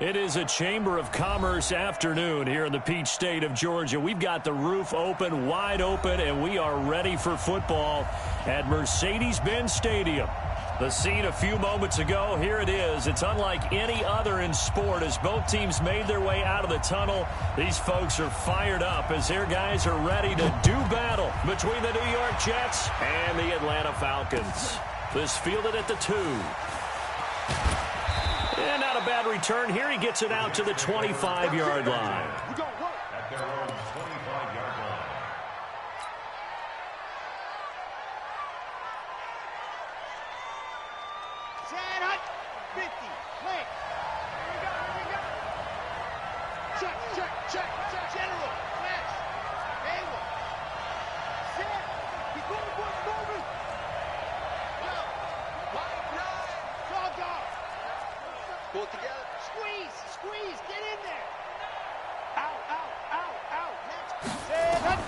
It is a Chamber of Commerce afternoon here in the Peach State of Georgia. We've got the roof open, wide open, and we are ready for football at Mercedes-Benz Stadium. The scene a few moments ago, here it is. It's unlike any other in sport as both teams made their way out of the tunnel. These folks are fired up as their guys are ready to do battle between the New York Jets and the Atlanta Falcons. This fielded at the 2. And not a bad return here. He gets it out to the 25-yard line. At their own 25-yard line. Set up, 50, play. Here we go. Check. General, flash. Angle. Set. He's moving. Go. Wide nine. Dog. Pull it together. Squeeze. Get in there. Out. Set up.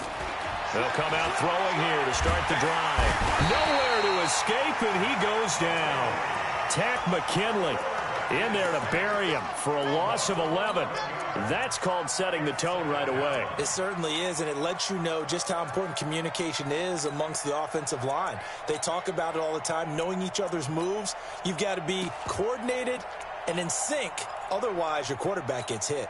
They'll come out throwing here to start the drive. Nowhere to escape, and he goes down. Tack McKinley in there to bury him for a loss of 11. That's called setting the tone right away. It certainly is, and it lets you know just how important communication is amongst the offensive line. They talk about it all the time, knowing each other's moves. You've got to be coordinated and in sync. Otherwise, your quarterback gets hit.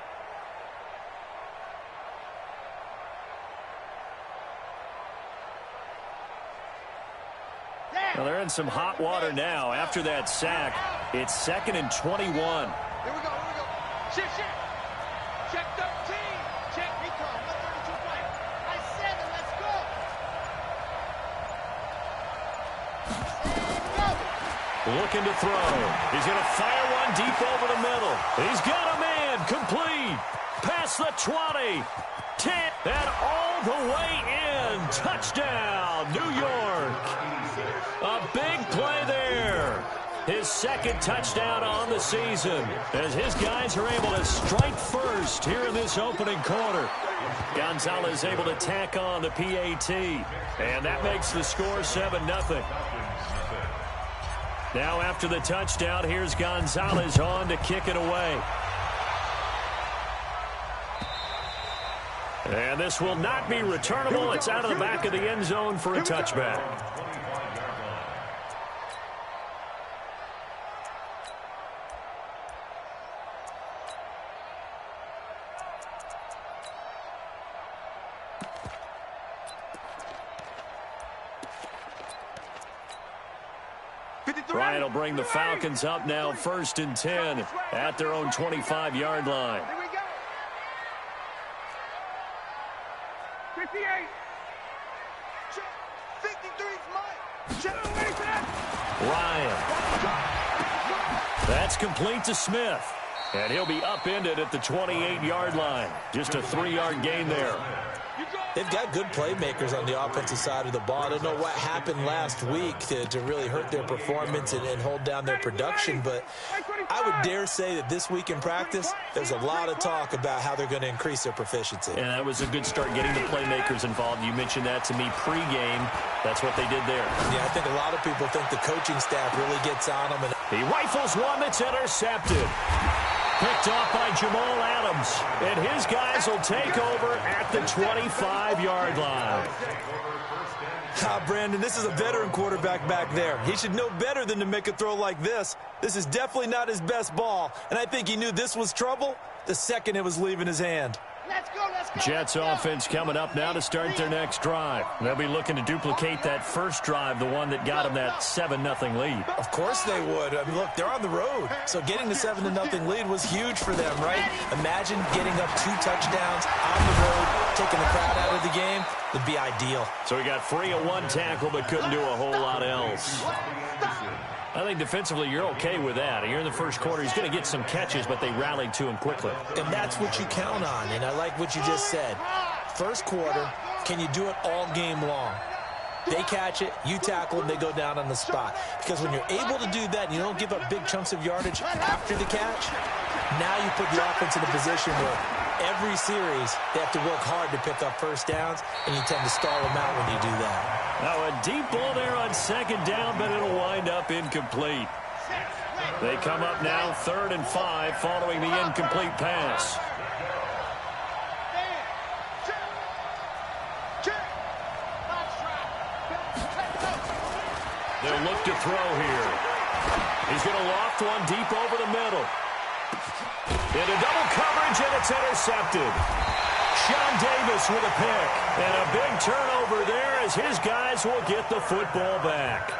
Well, they're in some hot water now. After that sack, it's 2nd and 21. Here we go. Check. Check 13. Check recon. 132 play. I said it. Let's go. Looking to throw. He's going to fire one deep over the middle. He's got a man. Complete. Past the 20. 10. And all the way in. Touchdown, New York. A big play there. His 2nd touchdown on the season as his guys are able to strike first here in this opening quarter. Gonzalez able to tack on the PAT, and that makes the score 7-0. Now after the touchdown, here's Gonzalez on to kick it away. And this will not be returnable. It's out of the back of the end zone for a touchback. Bryant will bring the Falcons up now 1st and 10 at their own 25-yard line. Here we go. 58. Check. 53's mine. Check. Ryan. That's complete to Smith. And he'll be upended at the 28-yard line. Just a 3-yard gain there. They've got good playmakers on the offensive side of the ball. I don't know what happened last week to really hurt their performance and hold down their production, but I would dare say that this week in practice, there's a lot of talk about how they're going to increase their proficiency. And that was a good start getting the playmakers involved. You mentioned that to me pregame. That's what they did there. Yeah, I think a lot of people think the coaching staff really gets on them. He rifles one that's intercepted. Picked off by Jamal Adams. And his guys will take over at the 25-yard line. Brandon, this is a veteran quarterback back there. He should know better than to make a throw like this. This is definitely not his best ball. And I think he knew this was trouble the second it was leaving his hand. Let's go. Jets offense coming up now to start their next drive. They'll be looking to duplicate that first drive, the one that got them that 7-0 lead. Of course they would. I mean, look, they're on the road. So getting the 7-0 lead was huge for them, right? Imagine getting up 2 touchdowns on the road, taking the crowd out of the game. Would be ideal. So he got free of 1 tackle but couldn't do a whole lot else. I think defensively you're okay with that. Here in the first quarter, he's going to get some catches, but they rallied to him quickly. And that's what you count on, and I like what you just said. First quarter, can you do it all game long? They catch it, you tackle them, they go down on the spot. Because when you're able to do that and you don't give up big chunks of yardage after the catch, now you put the offense in a position where every series they have to work hard to pick up first downs, and you tend to stall them out when you do that. Now a deep ball there on 2nd down, but it'll wind up incomplete. They come up now 3rd and 5 following the incomplete pass. They'll look to throw here. He's going to loft one deep over the middle. Into double coverage, and it's intercepted. Sean Davis with a pick. And a big turnover there as his guys will get the football back.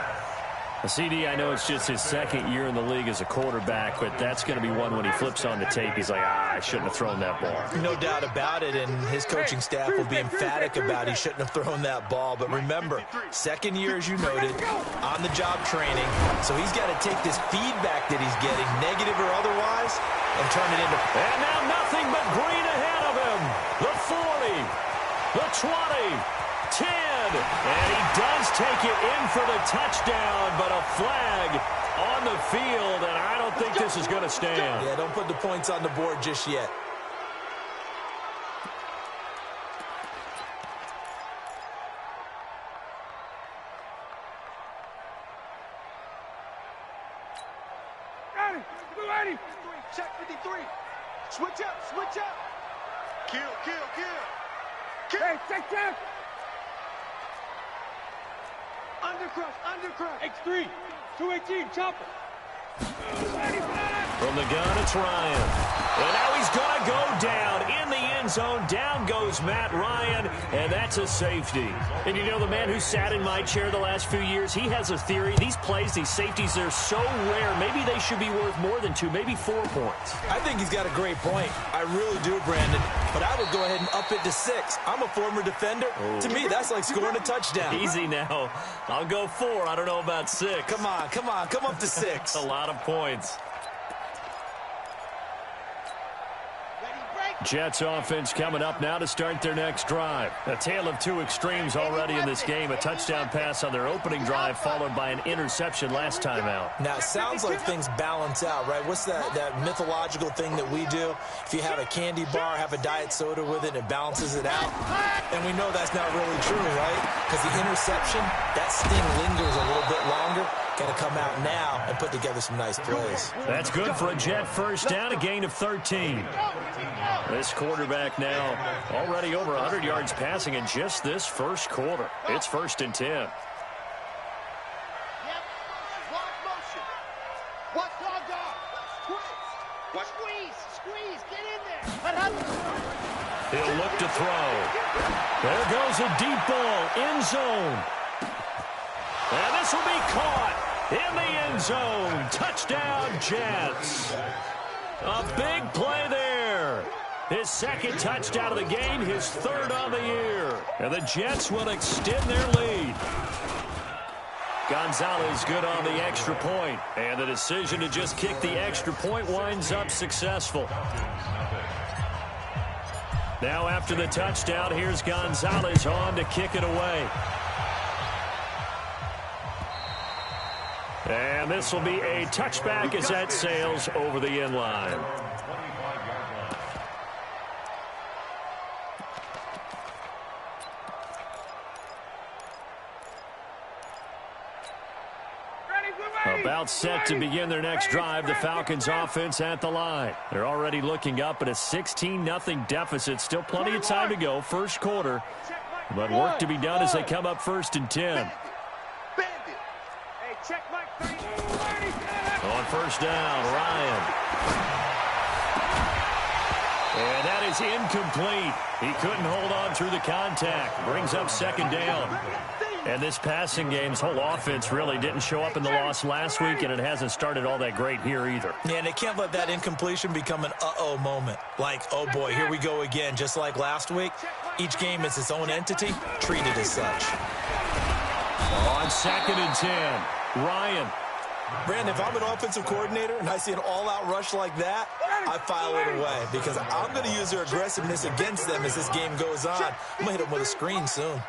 CD, I know it's just his 2nd year in the league as a quarterback, but that's going to be one when he flips on the tape. He's like, I shouldn't have thrown that ball. No doubt about it, and his coaching staff will be emphatic about he shouldn't have thrown that ball. But remember, 2nd year, as you noted, on-the-job training. So he's got to take this feedback that he's getting, negative or otherwise, and turn it into... And now nothing but green ahead of him. The 40, the 20, 10, and he does take it in for the touchdown, but a flag on the field, and I don't think this is going to stand. Yeah, don't put the points on the board just yet. Check 53. Switch up, switch up. Kill, kill, kill. Hey, check. Undercrush. X3, 218, chopper. From the gun, it's Ryan. And now he's going to go down in the end zone. Down goes Matt Ryan, and that's a safety. And you know, the man who sat in my chair the last few years, he has a theory. These plays, these safeties, they're so rare. Maybe they should be worth more than 2, maybe 4 points. I think he's got a great point. I really do, Brandon. But I would go ahead and up it to 6. I'm a former defender. Oh. To me, that's like scoring a touchdown. Easy now. I'll go 4. I don't know about 6. Come on. Come up to 6. A lot of points. Jets offense coming up now to start their next drive. A tale of 2 extremes already in this game. A touchdown pass on their opening drive followed by an interception last time out. Now, it sounds like things balance out, right? What's that mythological thing that we do? If you have a candy bar, have a diet soda with it, it balances it out. And we know that's not really true, right? Because the interception, that sting lingers a little bit longer. Got to come out now and put together some nice plays. That's good for a Jet first down, a gain of 13. This quarterback now already over 100 yards passing in just this first quarter. It's 1st and 10. Yep. Block motion. Watch dog. Squeeze. Get in there. He'll look to throw. There goes a deep ball. End zone. And this will be caught in the end zone. Touchdown, Jets. A big play there. His 2nd touchdown of the game, his 3rd on the year. And the Jets will extend their lead. Gonzalez good on the extra point. And the decision to just kick the extra point winds up successful. Now after the touchdown, here's Gonzalez on to kick it away. And this will be a touchback as that sails over the end line. About set to begin their next drive, the Falcons offense at the line. They're already looking up at a 16-0 deficit. Still plenty of time to go, first quarter. But work to be done as they come up 1st and 10. On first down, Ryan. And that is incomplete. He couldn't hold on through the contact. Brings up 2nd down. And this passing game's whole offense really didn't show up in the loss last week, and it hasn't started all that great here either. Yeah, and they can't let that incompletion become an uh-oh moment. Like, oh boy, here we go again. Just like last week, each game is its own entity, treated as such. On 2nd and 10, Ryan. Brandon, if I'm an offensive coordinator and I see an all-out rush like that, I file it away because I'm going to use their aggressiveness against them as this game goes on. I'm going to hit them with a screen soon.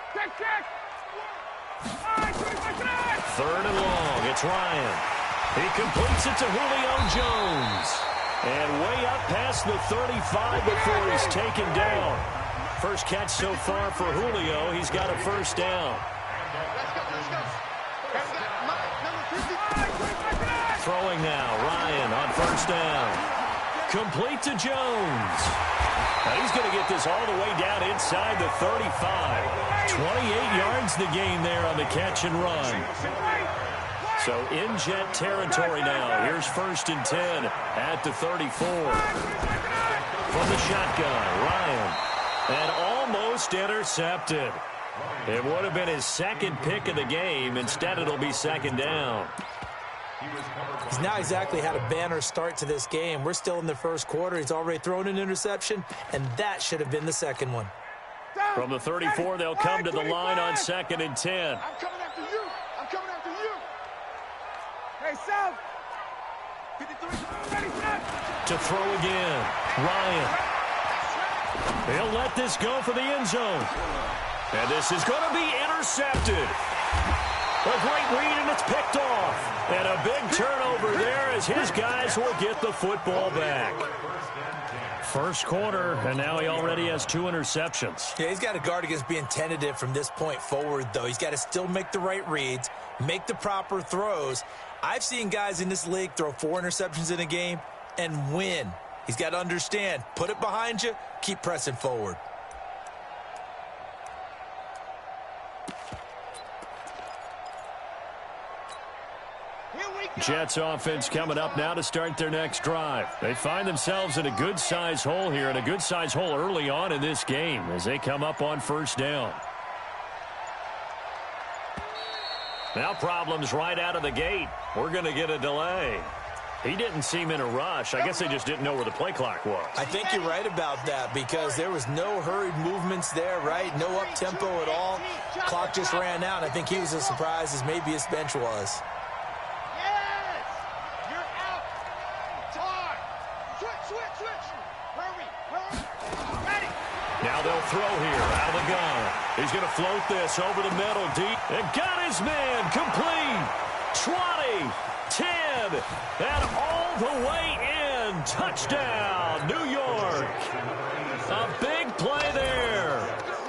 3rd and long, it's Ryan. He completes it to Julio Jones. And way up past the 35 before he's taken down. First catch so far for Julio. He's got a first down. throwing now. Ryan on first down. Complete to Jones. Now he's going to get this all the way down inside the 35. 28 yards the gain there on the catch and run. So in Jet territory now. Here's first and 10 at the 34. From the shotgun, Ryan. And almost intercepted. It would have been his second pick of the game. Instead, it'll be second down. He's not exactly had a banner start to this game. We're still in the first quarter. He's already thrown an interception, and that should have been the second one. From the 34, they'll come to the line on second and 10. I'm coming after you. I'm coming after you. Hey, South. 53. Ready, set. To throw again, Ryan. He'll let this go for the end zone. And this is going to be intercepted. A great read, and it's picked off. And a big turnover there as his guys will get the football back. First quarter, and now he already has 2 interceptions. Yeah, he's got to guard against being tentative from this point forward, though. He's got to still make the right reads, make the proper throws. I've seen guys in this league throw 4 interceptions in a game and win. He's got to understand, put it behind you, keep pressing forward. Jets offense coming up now to start their next drive. They find themselves in a good-sized hole here, and a good-sized hole early on in this game as they come up on first down. Now problems right out of the gate. We're going to get a delay. He didn't seem in a rush. I guess they just didn't know where the play clock was. I think you're right about that because there was no hurried movements there, right? No up-tempo at all. Clock just ran out. I think he was as surprised as maybe his bench was. Now they'll throw here out of the gun. He's going to float this over the middle deep. And got his man complete. 20, 10, and all the way in. Touchdown, New York. A big play there.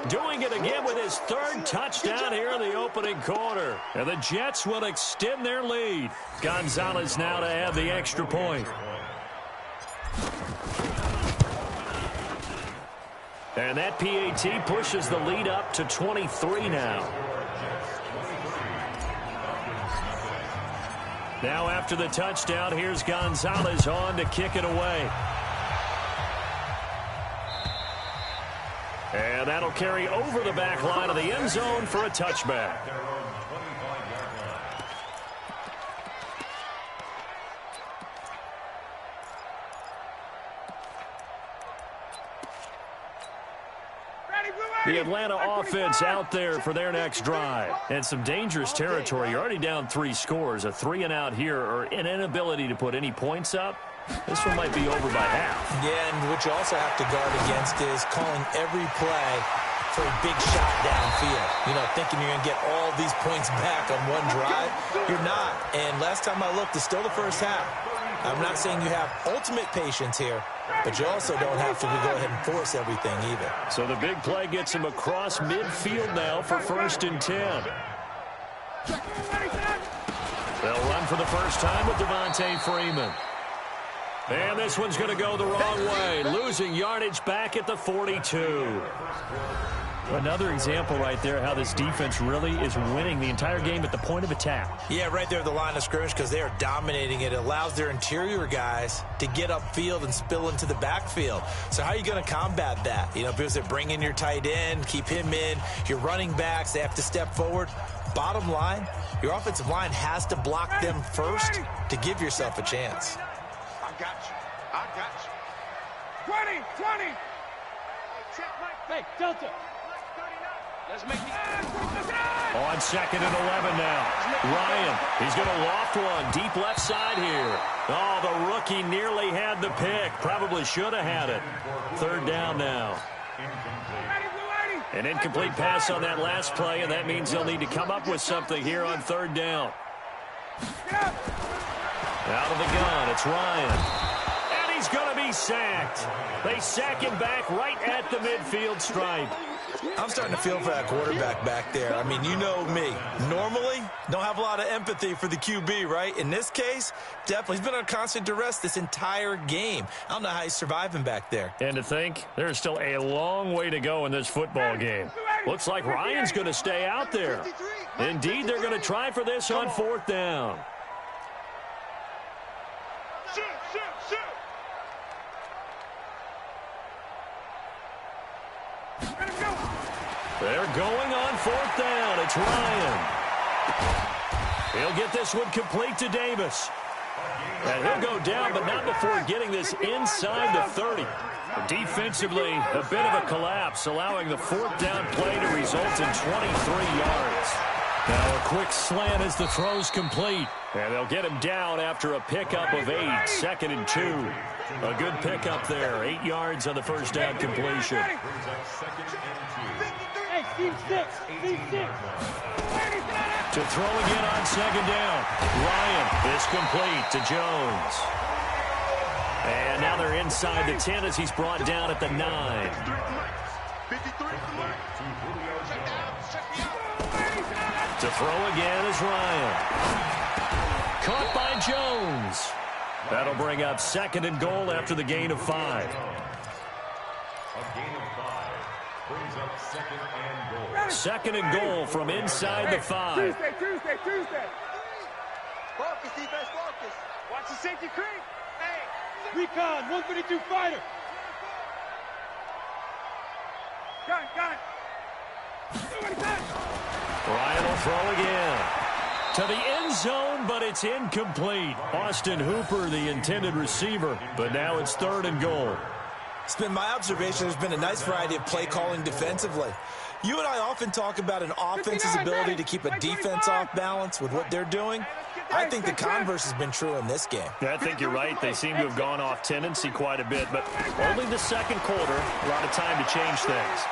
Doing it again with his 3rd touchdown here in the opening quarter. And the Jets will extend their lead. Gonzalez now to add the extra point. And that PAT pushes the lead up to 23 now. Now after the touchdown, here's Gonzalez on to kick it away. And that'll carry over the back line of the end zone for a touchback. The Atlanta offense out there for their next drive. And some dangerous territory. You're already down 3 scores. A 3-and-out here or an inability to put any points up. This one might be over by half. Yeah, and what you also have to guard against is calling every play for a big shot downfield. You know, thinking you're going to get all these points back on one drive. You're not. And last time I looked, it's still the first half. I'm not saying you have ultimate patience here, but you also don't have to go ahead and force everything either. So the big play gets him across midfield now for first and 10. They'll run for the first time with Devontae Freeman. And this one's going to go the wrong way, losing yardage back at the 42. Another example right there how this defense really is winning the entire game at the point of attack. Yeah, right there at the line of scrimmage because they are dominating it. It allows their interior guys to get upfield and spill into the backfield. So how are you going to combat that? You know, because they bring in your tight end, keep him in, your running backs, they have to step forward. Bottom line, your offensive line has to block them first to give yourself a chance. I got you. I got you. 20. Hey, Delta. Let's make it. On second and 11 now. Ryan, he's going to loft one deep left side here. Oh, the rookie nearly had the pick. Probably should have had it. 3rd down now. An incomplete pass on that last play, and that means they'll need to come up with something here on 3rd down. Out of the gun, it's Ryan. And he's going to be sacked. They sack him back right at the midfield stripe. I'm starting to feel for that quarterback back there. I mean, you know me. Normally, don't have a lot of empathy for the QB, right? In this case, definitely. He's been on constant duress this entire game. I don't know how he's surviving back there. And to think, there's still a long way to go in this football game. Looks like Ryan's going to stay out there. Indeed, they're going to try for this on 4th down. They're going on 4th down. It's Ryan. He'll get this one complete to Davis. And he'll go down, but not before getting this inside the 30. Defensively, a bit of a collapse, allowing the 4th down play to result in 23 yards. Now a quick slant as the throw's complete. And they'll get him down after a pickup of 8, 2nd and 2. A good pickup there, 8 yards on the first down completion. To throw again on 2nd down. Ryan is complete to Jones. And now they're inside the 10 as he's brought down at the 9. To throw again is Ryan. Caught by Jones. That'll bring up 2nd and goal after the gain of 5. A gain of 5 brings up 2nd and goal. 2nd and goal from inside the 5. Tuesday. Focus, defense, focus. Watch the safety creep. Hey. Recon, 132 fighter. Gun. Ryan will throw again. To the end zone, but it's incomplete. Austin Hooper, the intended receiver, but now it's 3rd and goal. It's been my observation there's been a nice variety of play calling defensively. You and I often talk about an offense's ability to keep a defense off balance with what they're doing. I think the converse has been true in this game. I think you're right. They seem to have gone off tendency quite a bit, but only the 2nd quarter, a lot of time to change things.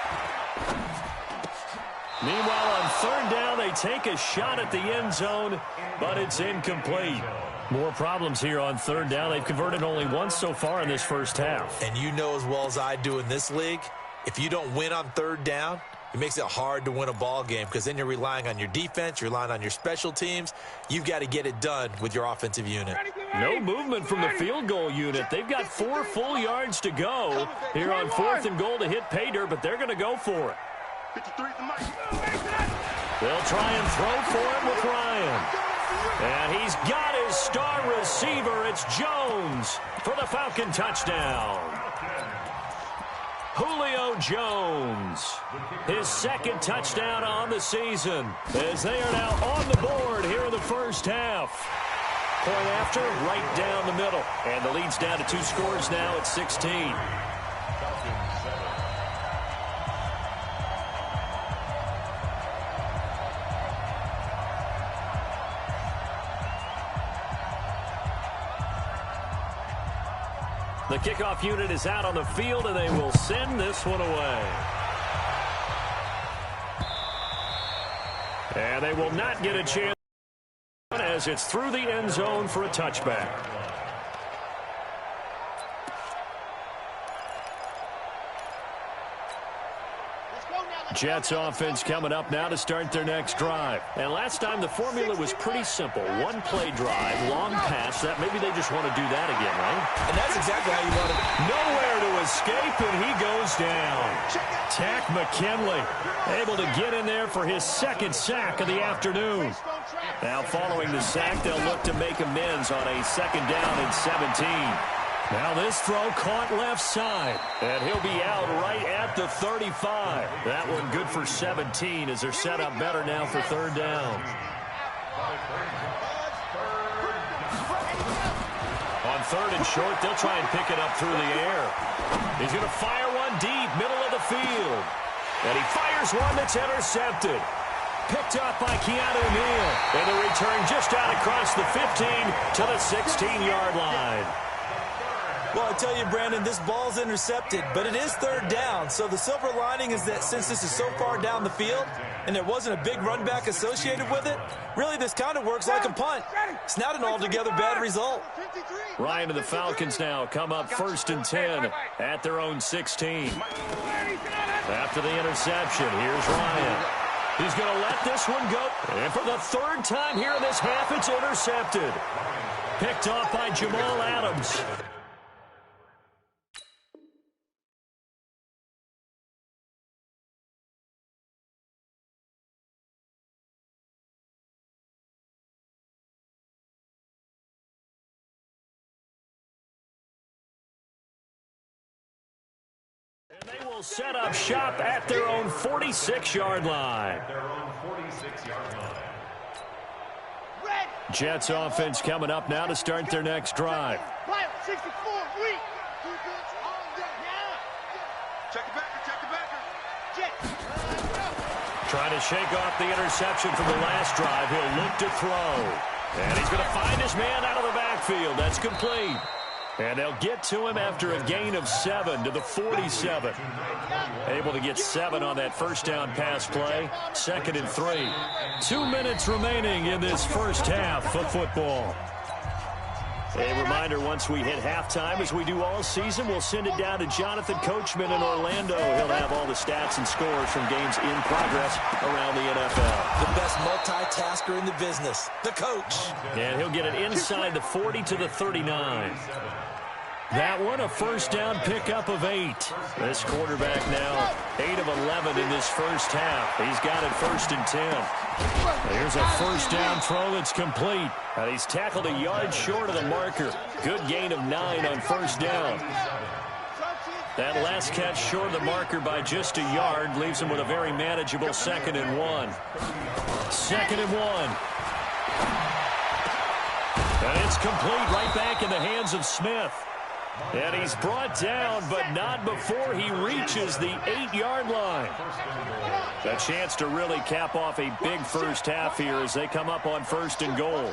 Meanwhile, on 3rd down, they take a shot at the end zone, but it's incomplete. More problems here on 3rd down. They've converted only once so far in this first half. And you know as well as I do in this league, if you don't win on 3rd down, it makes it hard to win a ball game because then you're relying on your defense, you're relying on your special teams. You've got to get it done with your offensive unit. No movement from the field goal unit. They've got 4 full yards to go here on 4th and goal to hit pay dirt, but they're going to go for it. They'll try and throw for it with Ryan. And he's got his star receiver. It's Jones for the Falcon touchdown. Julio Jones, his 2nd touchdown on the season, as they are now on the board here in the first half. Point after, right down the middle. And the lead's down to 2 scores now at 16. The kickoff unit is out on the field, and they will send this one away. And they will not get a chance as it's through the end zone for a touchback. Jets offense coming up now to start their next drive. And last time the formula was pretty simple. 1 play drive, long pass. That maybe they just want to do that again, right? And that's exactly how you want to. Nowhere to escape, and he goes down. Tack McKinley able to get in there for his 2nd sack of the afternoon. Now following the sack, they'll look to make amends on a 2nd down and 17. Now this throw caught left side, and he'll be out right at the 35. That one good for 17 as they're set up better now for 3rd down. On 3rd and short, they'll try and pick it up through the air. He's going to fire one deep, middle of the field. And he fires one that's intercepted. Picked up by Keanu Neal. And the return just out across the 15 to the 16-yard line. Well, I tell you, Brandon, this ball's intercepted, but it is 3rd down. So the silver lining is that since this is so far down the field and there wasn't a big run back associated with it, really this kind of works like a punt. It's not an altogether bad result. Ryan and the Falcons now come up 1st and 10 at their own 16. After the interception, here's Ryan. He's going to let this one go. And for the third time here in this half, it's intercepted. Picked off by Jamal Adams. And they will set up shop at their own 46-yard line. Jets offense coming up now to start their next drive. Trying to shake off the interception from the last drive. He'll look to throw. And he's going to find his man out of the backfield. That's complete. And they'll get to him after a gain of 7 to the 47. Able to get 7 on that first down pass play. 2nd and 3. 2 minutes remaining in this first half of football. A reminder, once we hit halftime, as we do all season, we'll send it down to Jonathan Coachman in Orlando. He'll have all the stats and scores from games in progress around the NFL. The best multitasker in the business, the coach. And he'll get it inside the 40 to the 39. That one, a first down pickup of 8. This quarterback now 8 of 11 in this first half. He's got it 1st and 10. Here's a first down throw that's complete. And he's tackled a yard short of the marker. Good gain of 9 on first down. That last catch short of the marker by just a yard leaves him with a very manageable 2nd and 1. 2nd and 1. And it's complete right back in the hands of Smith. And he's brought down, but not before he reaches the 8-yard line. A chance to really cap off a big first half here as they come up on 1st and goal.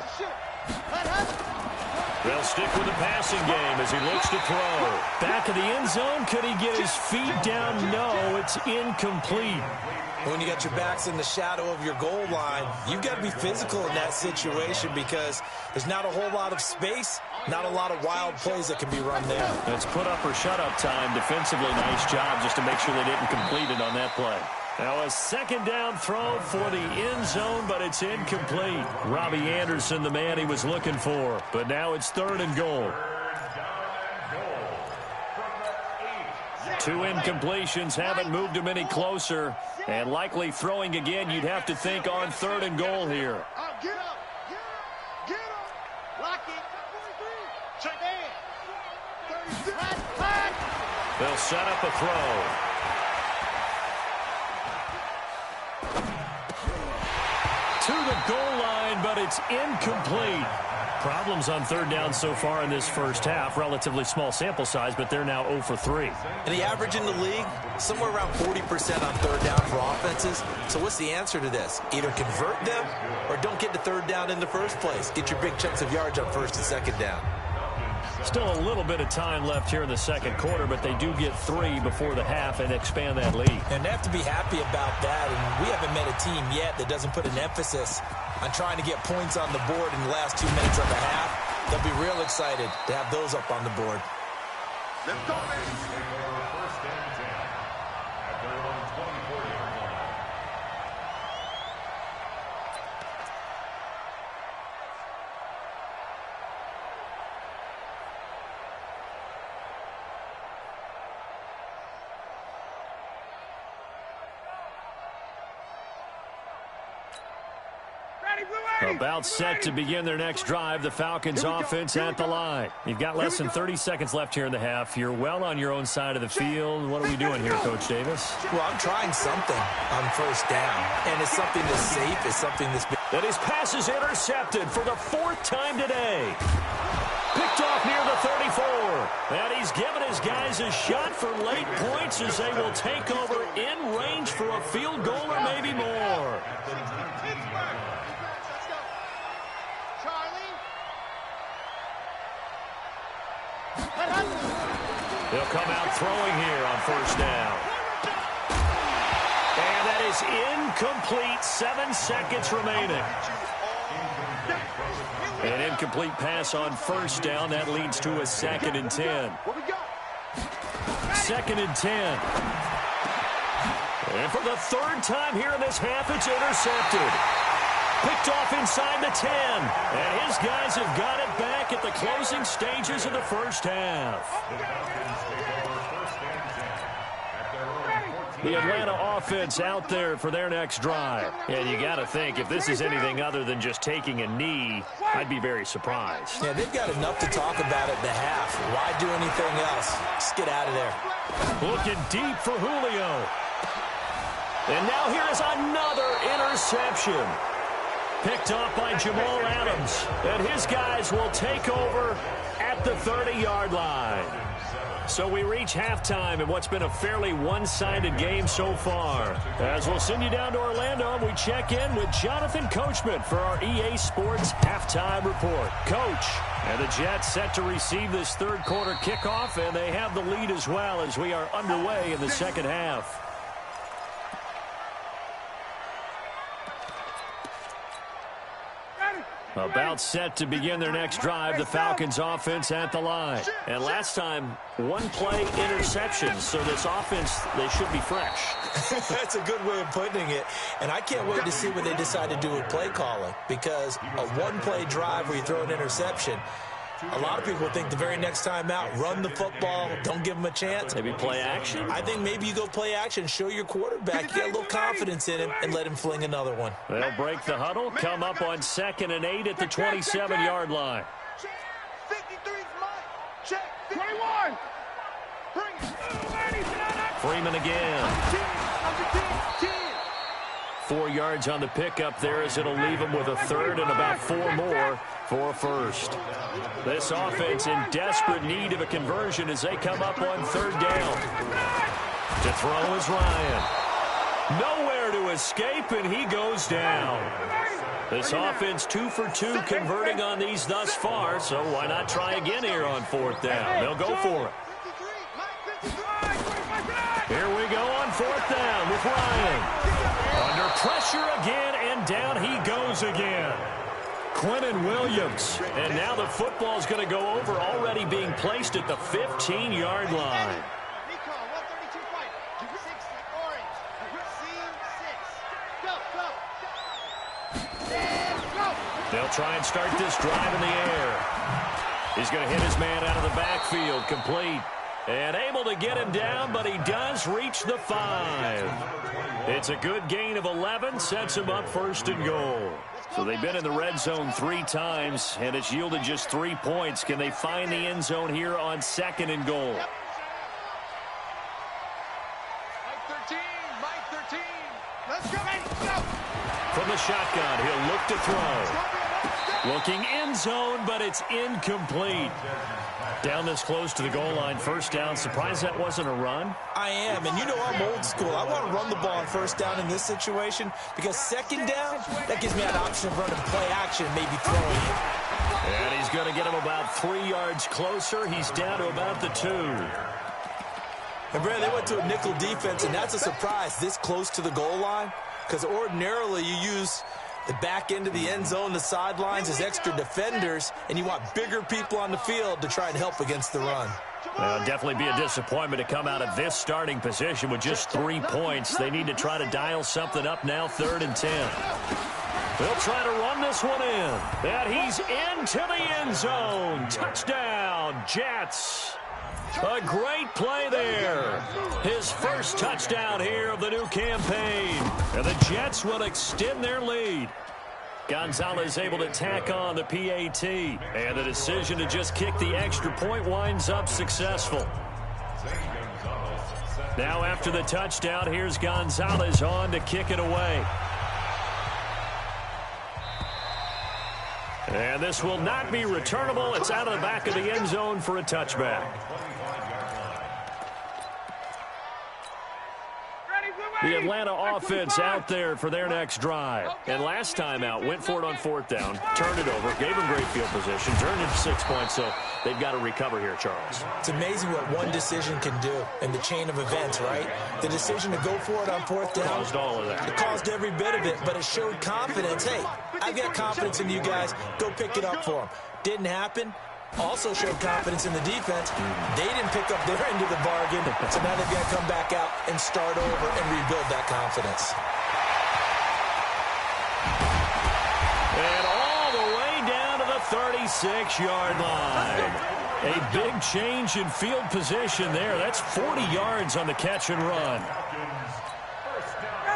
They'll stick with the passing game as he looks to throw. Back of the end zone, could he get his feet down? No, it's incomplete. When you got your backs in the shadow of your goal line, you've got to be physical in that situation because there's not a whole lot of space, not a lot of wild plays that can be run there. It's put up or shut up time. Defensively, nice job just to make sure they didn't complete it on that play. Now a 2nd down throw for the end zone, but it's incomplete. Robbie Anderson, the man he was looking for. But now it's 3rd and goal. 2 incompletions haven't moved him any closer. And likely throwing again, you'd have to think on 3rd and goal here. Get up. Get up. Lock it. Check in. They'll set up a throw. To the goal line, but it's incomplete. Problems on 3rd down so far in this first half. Relatively small sample size, but they're now 0 for 3. And the average in the league, somewhere around 40% on 3rd down for offenses. So what's the answer to this? Either convert them or don't get to 3rd down in the first place. Get your big chunks of yards on 1st and 2nd down. Still a little bit of time left here in the 2nd quarter, but they do get 3 before the half and expand that lead. And they have to be happy about that. And we haven't met a team yet that doesn't put an emphasis on trying to get points on the board in the last 2 minutes of the half. They'll be real excited to have those up on the board. Let's go, About set to begin their next drive. The Falcons offense at the line. You've got less than 30 seconds left here in the half. You're well on your own side of the field. What are we doing here, Coach Davis? Well, I'm trying something on 1st down. And it's something that's safe. It's something that's been... And his pass is intercepted for the 4th time today. Picked off near the 34. And he's given his guys a shot for late points as they will take over in range for a field goal or maybe more. They'll come out throwing here on 1st down. And that is incomplete. 7 seconds remaining. An incomplete pass on 1st down. That leads to a 2nd and 10. 2nd and 10. And for the third time here in this half, it's intercepted. Picked off inside the 10. And his guys have got it back at the closing stages of the first half. The Atlanta offense out there for their next drive. And you got to think, if this is anything other than just taking a knee, I'd be very surprised. Yeah, they've got enough to talk about at the half. Why do anything else? Just get out of there. Looking deep for Julio. And now here is another interception. Picked off by Jamal Adams. And his guys will take over at the 30-yard line. So we reach halftime in what's been a fairly one-sided game so far. As we'll send you down to Orlando, we check in with Jonathan Coachman for our EA Sports Halftime Report. Coach, and the Jets set to receive this third quarter kickoff, and they have the lead as well as we are underway in the second half. About set to begin their next drive, the Falcons offense at the line. And last time, one-play interception, so this offense, they should be fresh. That's a good way of putting it. And I can't wait to see what they decide to do with play calling, because a one-play drive where you throw an interception, a lot of people think the very next time out, run the football, don't give them a chance. Maybe play action? I think maybe you go play action, show your quarterback, you got a little confidence in him, and let him fling another one. They'll break the huddle, come up on 2nd and 8 at the 27-yard line. 53's mine. Check. 21. Bring it. Freeman again. 4 yards on the pickup there as it'll leave them with a third and about 4 more for a first. This offense in desperate need of a conversion as they come up on 3rd down. To throw is Ryan. Nowhere to escape, and he goes down. This offense 2 for 2 converting on these thus far, so why not try again here on 4th down? They'll go for it. Here we go on 4th down with Ryan. Under pressure again, and down he goes again. Quinnen Williams. And now the football's going to go over, already being placed at the 15-yard line. They'll try and start this drive in the air. He's going to hit his man out of the backfield, complete. And able to get him down, but he does reach the 5. It's a good gain of 11, sets him up 1st and goal. So they've been in the red zone 3 times, and it's yielded just 3 points. Can they find the end zone here on 2nd and goal? Mike 13. Let's go. From the shotgun, he'll look to throw. Looking end zone, but it's incomplete. Down this close to the goal line, 1st down. Surprised that wasn't a run? I am, and you know I'm old school. I want to run the ball on 1st down in this situation because 2nd down, that gives me an option of running play action and maybe throwing it. And he's going to get him about 3 yards closer. He's down to about the 2. And, Brad, they went to a nickel defense, and that's a surprise this close to the goal line because ordinarily you use the back end of the end zone, the sidelines as extra defenders, and you want bigger people on the field to try and help against the run. Definitely be a disappointment to come out of this starting position with just 3 points. They need to try to dial something up now, 3rd and 10. They'll try to run this one in. And he's into the end zone. Touchdown, Jets. A great play there. His first touchdown here of the new campaign. And the Jets will extend their lead. Gonzalez able to tack on the PAT. And the decision to just kick the extra point winds up successful. Now after the touchdown, here's Gonzalez on to kick it away. And this will not be returnable. It's out of the back of the end zone for a touchback. The Atlanta offense out there for their next drive. And last time out, went for it on 4th down, turned it over, gave them great field position, turned it to 6 points, so they've got to recover here, Charles. It's amazing what one decision can do in the chain of events, right? The decision to go for it on 4th down. Caused all of that. It caused every bit of it, but it showed confidence. Hey, I've got confidence in you guys. Go pick it up for them. Didn't happen. also showed confidence in the defense. They didn't pick up their end of the bargain, so now they've got to come back out and start over and rebuild that confidence. And all the way down to the 36-yard line. A big change in field position there. That's 40 yards on the catch and run.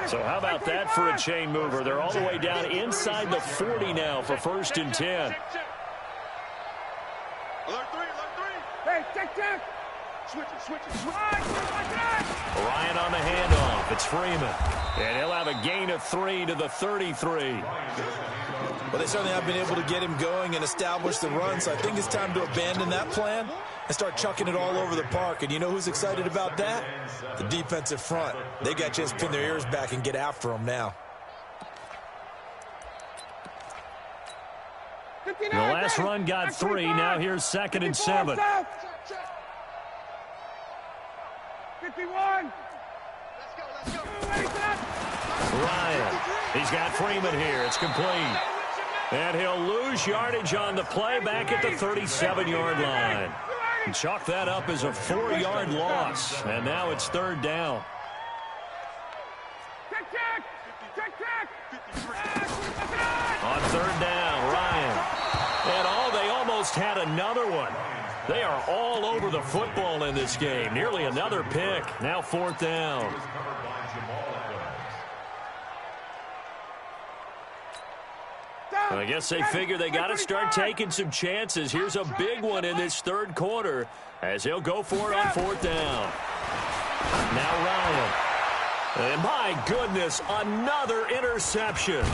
So how about that for a chain mover? They're all the way down inside the 40 now for 1st and 10. Alert three. Hey, check. Switch it. Ryan on the handoff. It's Freeman. And he'll have a gain of 3 to the 33. Well, they certainly have been able to get him going and establish the run, so I think it's time to abandon that plan and start chucking it all over the park. And you know who's excited about that? The defensive front. They got to just pin their ears back and get after him now. The last run got 3. Now here's 2nd and 7. 51. Let's go. Ryan. He's got Freeman here. It's complete. And he'll lose yardage on the play back at the 37-yard line. And chalk that up as a 4-yard loss. And now it's 3rd down. On 3rd down, Ryan. And they almost had another one. They are all over the football in this game. Nearly another pick. Now 4th down. I guess they figure they got to start taking some chances. Here's a big one in this 3rd quarter as he'll go for it on 4th down. Now Ryan. And my goodness, another interception.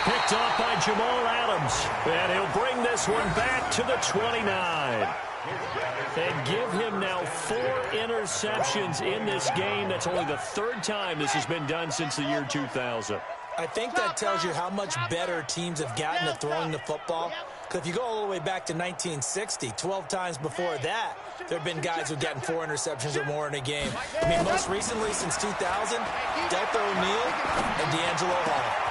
Picked off by Jamal Adams. And he'll bring this one back to the 29. And give him now 4 interceptions in this game. That's only the 3rd time this has been done since the year 2000. I think that tells you how much better teams have gotten at throwing the football. Because if you go all the way back to 1960, 12 times before that, there have been guys who've gotten 4 interceptions or more in a game. I mean, most recently since 2000, Delta O'Neal and D'Angelo Hall.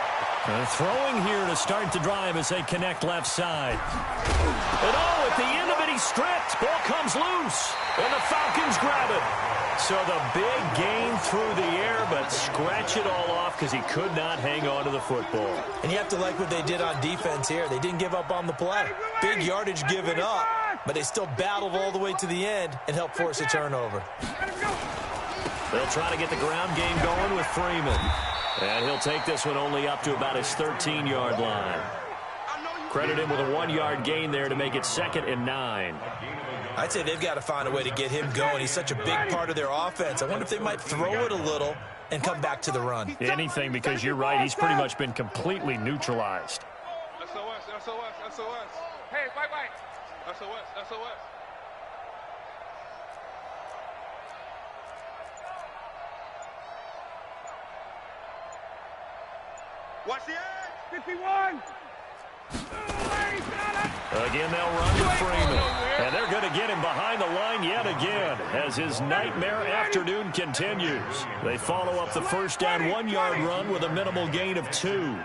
Throwing here to start the drive as they connect left side. And at the end of it, he's stripped. Ball comes loose. And the Falcons grab it. So the big gain through the air, but scratch it all off because he could not hang on to the football. And you have to like what they did on defense here. They didn't give up on the play. Big yardage given up, but they still battled all the way to the end and helped force a turnover. They'll try to get the ground game going with Freeman. And he'll take this one only up to about his 13-yard line. Credit him with a 1-yard gain there to make it 2nd and 9. I'd say they've got to find a way to get him going. He's such a big part of their offense. I wonder if they might throw it a little and come back to the run. Anything, because you're right. He's pretty much been completely neutralized. SOS. Hey, white. SOS. Watch the edge. 51. Again, they'll run to Freeman. And they're going to get him behind the line yet again as his nightmare afternoon continues. They follow up the 1st down 1-yard run with a minimal gain of 2.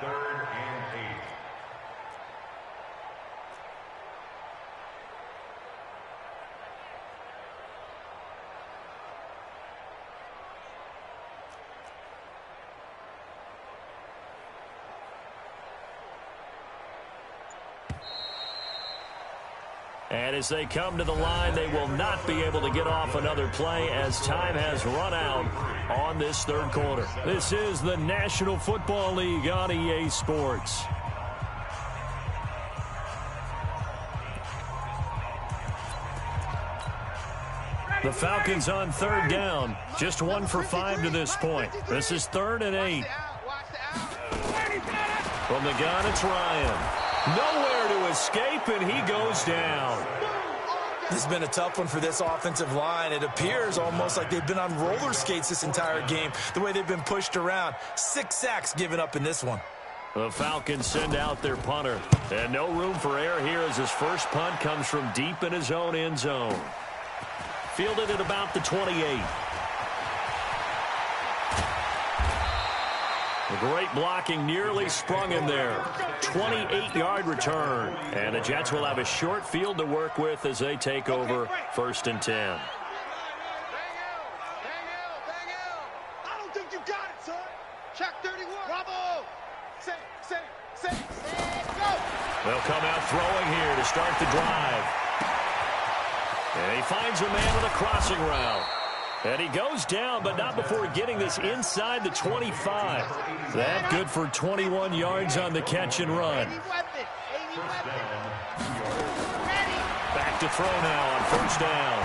And as they come to the line, they will not be able to get off another play as time has run out on this 3rd quarter. This is the National Football League on EA Sports. The Falcons on 3rd down. Just 1 for 5 to this point. This is 3rd and 8. From the gun, it's Ryan. Nowhere to escape, and he goes down. This has been a tough one for this offensive line. It appears almost like they've been on roller skates this entire game, the way they've been pushed around. 6 sacks given up in this one. The Falcons send out their punter. And no room for error here as his first punt comes from deep in his own end zone. Fielded at about the 28. Great blocking, nearly sprung him there. 28-yard return. And the Jets will have a short field to work with as they take over 1st and 10. Bang out. I don't think you got it, son. Check 31. Bravo. Say, go. They'll come out throwing here to start the drive. And he finds a man with a crossing route. And he goes down, but not before getting this inside the 25. That good for 21 yards on the catch and run. Back to throw now on 1st down.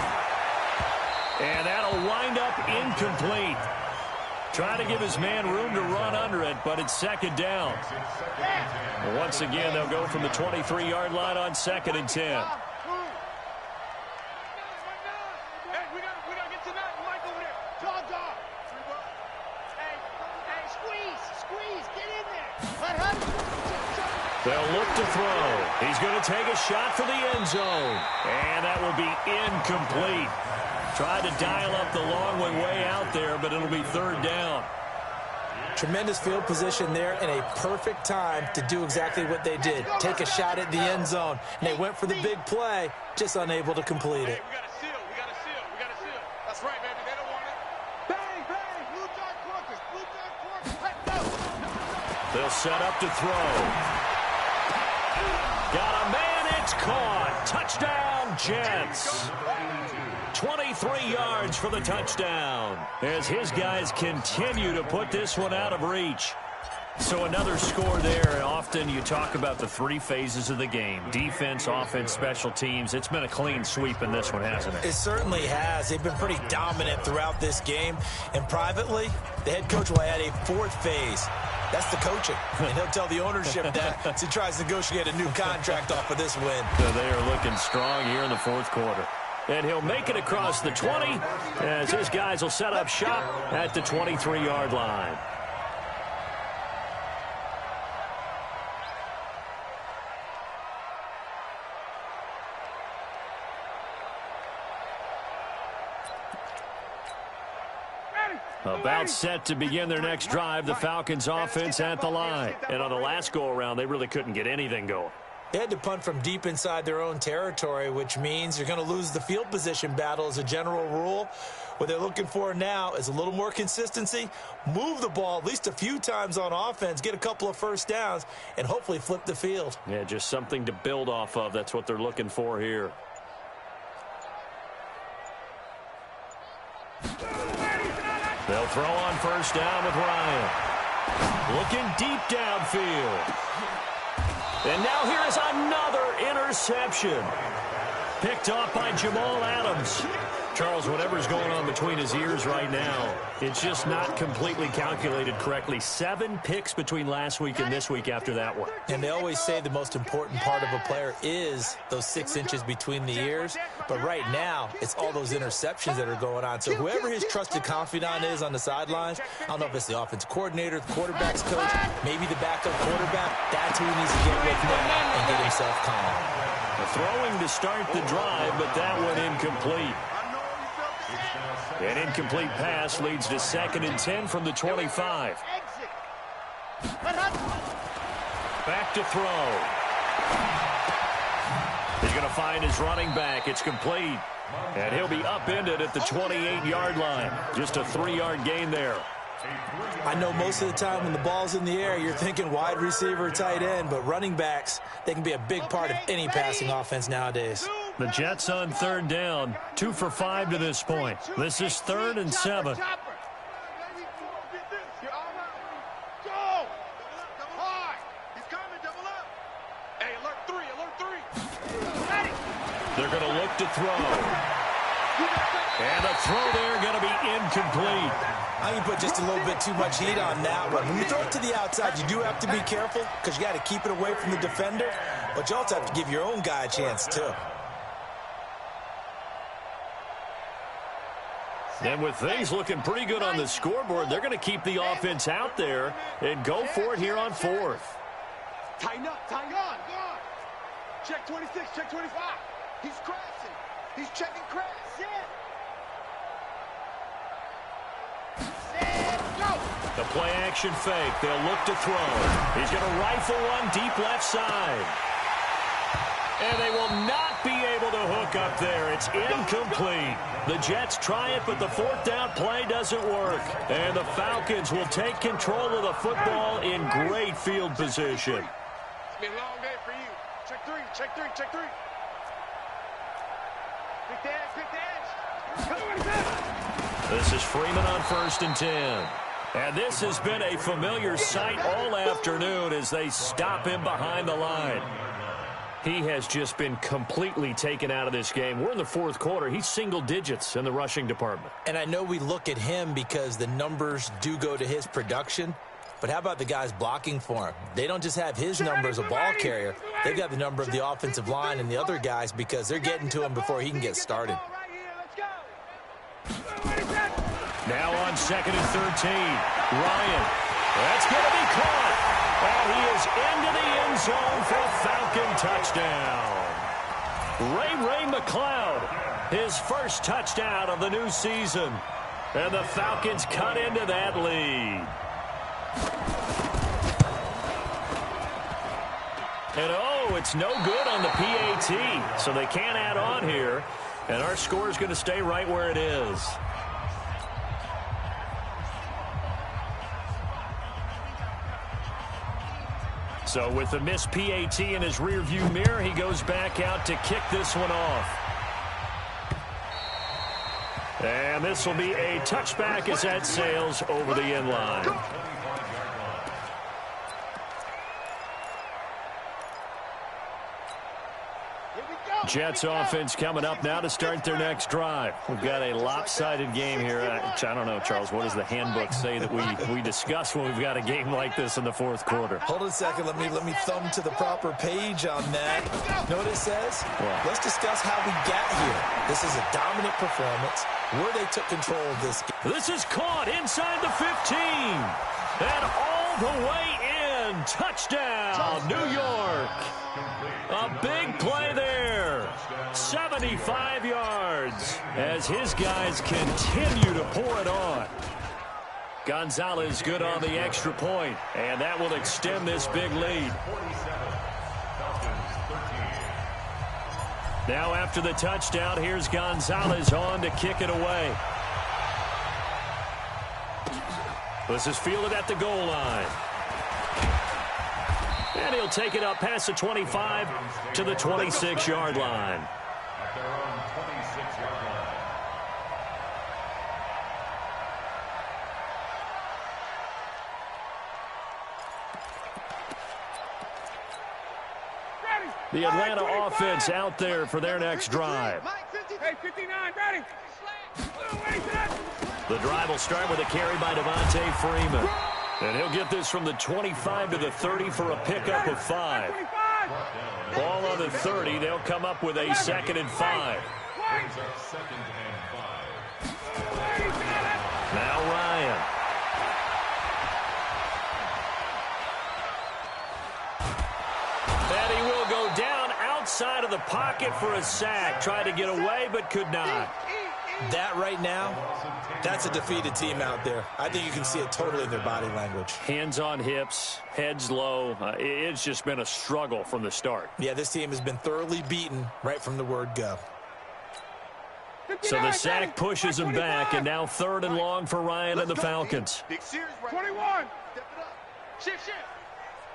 And that'll wind up incomplete. Trying to give his man room to run under it, but it's 2nd down. Once again, they'll go from the 23-yard line on 2nd and 10. They'll look to throw. He's going to take a shot for the end zone. And that will be incomplete. Tried to dial up the long way out there, but it'll be 3rd down. Tremendous field position there and a perfect time to do exactly what they did. Take a shot at the end zone. And they went for the big play, just unable to complete it. We got to seal. That's right, baby. They don't want it. Bang. Blue dart corkers. Let's go. They'll set up to throw. Got a man, it's caught. Touchdown, Jets. 23 yards for the touchdown as his guys continue to put this one out of reach. So another score there, and often you talk about the 3 phases of the game. Defense, offense, special teams. It's been a clean sweep in this one, hasn't it? It certainly has. They've been pretty dominant throughout this game. And privately, the head coach will add a 4th phase. That's the coaching. And he'll tell the ownership that as he tries to negotiate a new contract off of this win. So they are looking strong here in the 4th quarter. And he'll make it across the 20 as his guys will set up shop at the 23-yard line. About set to begin their next drive, the Falcons offense at the line. And on the last go-around, they really couldn't get anything going. They had to punt from deep inside their own territory, which means you're going to lose the field position battle as a general rule. What they're looking for now is a little more consistency, move the ball at least a few times on offense, get a couple of 1st downs, and hopefully flip the field. Yeah, just something to build off of. That's what they're looking for here. They'll throw on 1st down with Ryan. Looking deep downfield. And now here is another interception. Picked off by Jamal Adams. Charles, whatever's going on between his ears right now, it's just not completely calculated correctly. 7 picks between last week and this week after that one. And they always say the most important part of a player is those 6 inches between the ears. But right now, it's all those interceptions that are going on. So whoever his trusted confidant is on the sidelines, I don't know if it's the offensive coordinator, the quarterback's coach, maybe the backup quarterback, that's who he needs to get with now and get himself calm. Throwing to start the drive, but that one incomplete. An incomplete pass leads to 2nd and 10 from the 25. Back to throw. He's going to find his running back. It's complete. And he'll be upended at the 28-yard line. Just a 3-yard gain there. I know most of the time when the ball's in the air, you're thinking wide receiver, tight end, but running backs, they can be a big part of any passing offense nowadays. The Jets on 3rd down, 2 for 5 to this point. This is 3rd and 7. They're going to look to throw. And the throw there going to be incomplete. I think you put just a little bit too much heat on that one. When you throw it to the outside, you do have to be careful because you got to keep it away from the defender, but you also have to give your own guy a chance too. And with things looking pretty good on the scoreboard, they're going to keep the offense out there and go for it here on 4th. Tighten up, tighten on. Check 26, check 25. He's crashing. He's checking crash. The play action fake. They'll look to throw. He's going to rifle one deep left side. And they will not be able to hook up there. It's incomplete. The Jets try it, but the fourth down play doesn't work. And the Falcons will take control of the football in great field position. It's been a long day for you. Check three, check three, check three. Quick dash. This is Freeman on 1st and 10. And this has been a familiar sight all afternoon as they stop him behind the line. He has just been completely taken out of this game. We're in the fourth quarter. He's single digits in the rushing department. And I know we look at him because the numbers do go to his production. But how about the guys blocking for him? They don't just have his number as a ball carrier. They've got the number of the offensive line and the other guys because they're getting to him before he can get started. Now on 2nd and 13. Ryan. That's going to be caught. And he is into the end zone for a Falcon touchdown. Ray McLeod, his first touchdown of the new season. And the Falcons cut into that lead. And oh, it's no good on the PAT. So they can't add on here. And our score is going to stay right where it is. So with the missed PAT in his rearview mirror, he goes back out to kick this one off. And this will be a touchback as that sails over the end line. Jets offense coming up now to start their next drive. We've got a lopsided game here. I don't know, Charles, what does the handbook say that we discuss when we've got a game like this in the fourth quarter? Hold on a second. Let me thumb to the proper page on that. You know what it says? What? Let's discuss how we got here. This is a dominant performance where they took control of this game. This is caught inside the 15. And all the way in. Touchdown, New York. A big play there. 75 yards as his guys continue to pour it on. Gonzalez good on the extra point, and that will extend this big lead. Now after the touchdown, here's Gonzalez on to kick it away. This is fielded at the goal line. And he'll take it up past the 25 to the 26-yard line. At their own 26-yard line. The Atlanta offense out there for their next drive. Hey, 59, ready. The drive will start with a carry by Devontae Freeman. And he'll get this from the 25 to the 30 for a pickup of 5. Ball on the 30. They'll come up with a 2nd and 5. Brings up 2nd and 5. Now Ryan. And he will go down outside of the pocket for a sack. Tried to get away, but could not. That right now, that's a defeated team out there. I think you can see it totally in their body language. Hands on hips, heads low. It's just been a struggle from the start. Yeah, this team has been thoroughly beaten right from the word go. So the sack pushes him back, and now 3rd and long for Ryan and the Falcons. 21. Shift.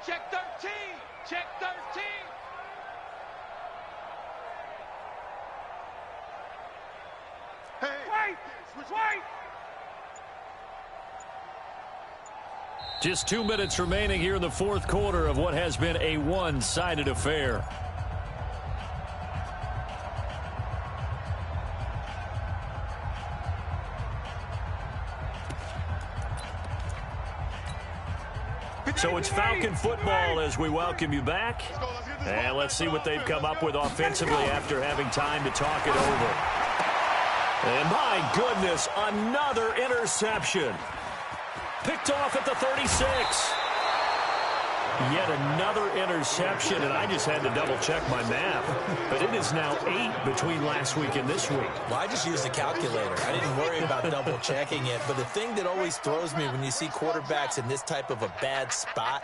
Check 13. Check 13. Hey. Wait. Just 2 minutes remaining here in the fourth quarter of what has been a one-sided affair. So it's Falcon football as we welcome you back. And let's see what they've come up with offensively after having time to talk it over. And my goodness, another interception. Picked off at the 36. Yet another interception, and I just had to double-check my math. But it is now 8 between last week and this week. Well, I just used a calculator. I didn't worry about double-checking it. But the thing that always throws me when you see quarterbacks in this type of a bad spot,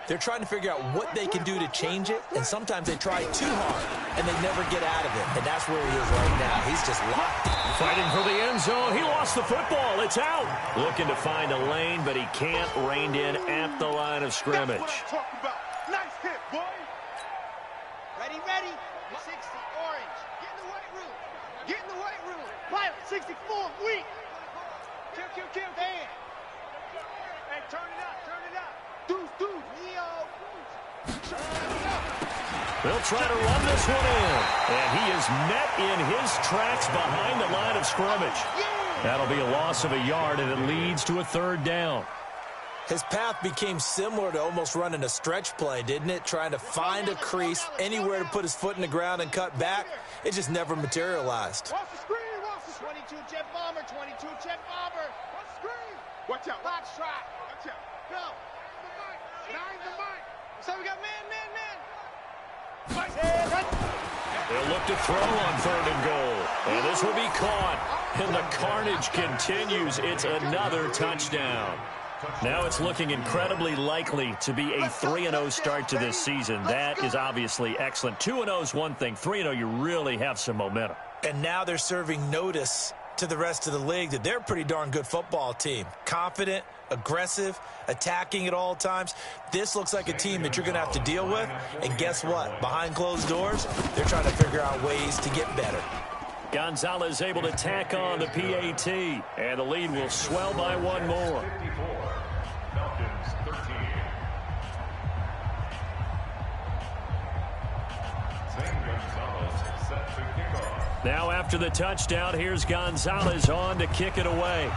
they're trying to figure out what they can do to change it, and sometimes they try too hard, and they never get out of it. And that's where he is right now. He's just locked in. Fighting for the end zone. He lost the football. It's out. Looking to find a lane, but he can't. Reined in at the line of scrimmage. That's what I'm talking about. Nice hit, boy. Ready, ready. 60, orange. Get in the weight room. Get in the weight room. Pilot, 64, weak. Kill. Dan. Hey, turn it up. Deuce. Neo. They'll try to run this one in. And he is met in his tracks behind the line of scrimmage. That'll be a loss of a yard, and it leads to a 3rd down. His path became similar to almost running a stretch play, didn't it? Trying to find a crease, anywhere to put his foot in the ground and cut back. It just never materialized. Watch the screen. 22 jet bomber. 22 jet bomber. Watch the screen. Watch out. Box trap. Watch out. Go. Nine the mic. So we got man. They'll look to throw on 3rd and goal. And this will be caught. And the carnage continues. It's another touchdown. Now it's looking incredibly likely to be a 3-0 start to this season. That is obviously excellent. 2-0 is one thing. 3-0, you really have some momentum. And now they're serving notice to the rest of the league that they're a pretty darn good football team. Confident, aggressive, attacking at all times. This looks like a team that you're going to have to deal with. And guess what? Behind closed doors, they're trying to figure out ways to get better. Gonzalez able to tack on the PAT. And the lead will swell by one more. 54, Falcons 13. Zane Gonzalez set to kick off. Now after the touchdown, here's Gonzalez on to kick it away.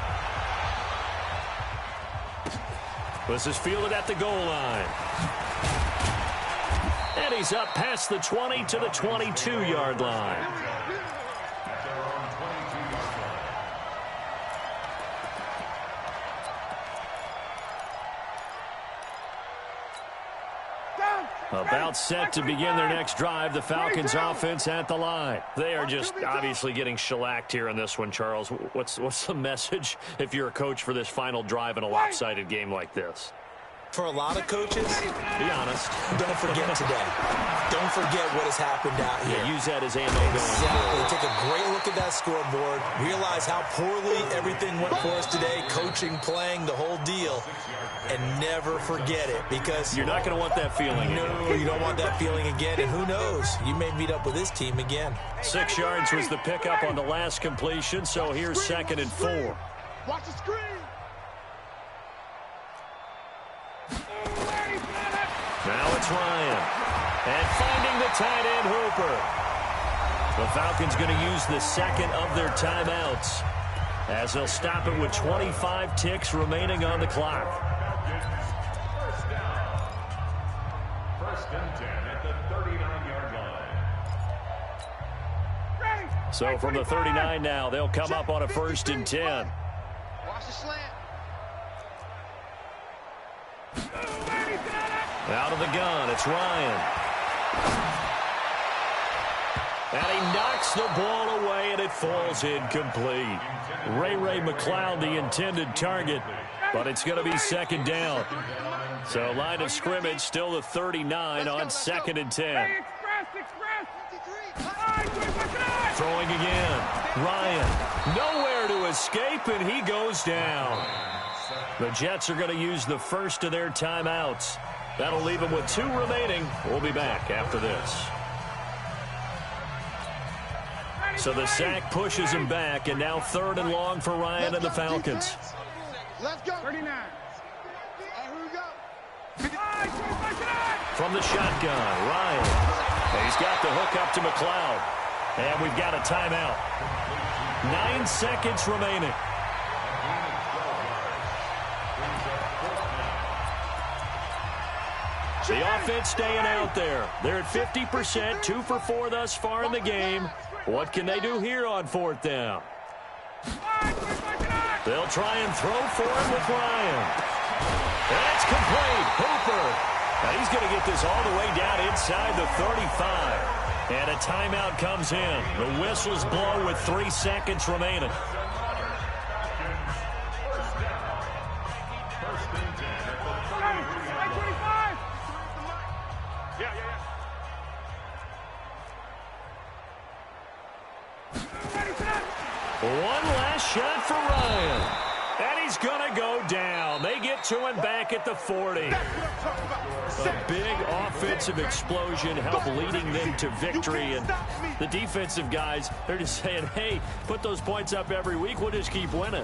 This is fielded at the goal line. And he's up past the 20 to the 22-yard line. At their own 22-yard line. About set to begin their next drive, the Falcons offense at the line. They are just obviously getting shellacked here in this one, Charles. What's the message if you're a coach for this final drive in a lopsided game like this? For a lot of coaches, Be honest. don't forget today. Don't forget what has happened out here. Yeah, use that as ammo going Exactly. forward. Take a great look at that scoreboard. Realize how poorly everything went for us today. Coaching, playing, the whole deal. And never forget it, because You're not going to want that feeling. no, you don't want that feeling again. And who knows? You may meet up with this team again. 6 yards was the pickup on the last completion, so here's 2nd and 4. Watch the screen. Now it's Ryan. And finding the tight end, Hooper. The Falcons going to use the 2nd of their timeouts, as they'll stop it with 25 ticks remaining on the clock. First down. 1st and 10 at the 39-yard line. So from the 39 now, they'll come up on a 1st and 10. Watch the slant. Out of the gun, it's Ryan. And he knocks the ball away, and it falls incomplete. Ray McLeod, the intended target, but it's going to be 2nd down. So line of scrimmage still the 39 on 2nd and 10. Throwing again. Ryan, nowhere to escape, and he goes down. The Jets are going to use the 1st of their timeouts. That'll leave them with 2 remaining. We'll be back after this. So the sack pushes him back, and now 3rd and long for Ryan and the Falcons. Let's go. 39. Here we go. From the shotgun, Ryan. He's got the hook up to McLeod. And we've got a timeout. 9 seconds remaining. The offense staying out there. They're at 50%, 2 for 4 thus far in the game. What can they do here on 4th down? They'll try and throw for it with Ryan. And it's complete. Hooper And he's going to get this all the way down inside the 35. And a timeout comes in. The whistles blow with 3 seconds remaining. One last shot for Ryan. And he's going to go down. They get to him back at the 40. A big offensive explosion helped leading them to victory. And the defensive guys, they're just saying, hey, put those points up every week. We'll just keep winning.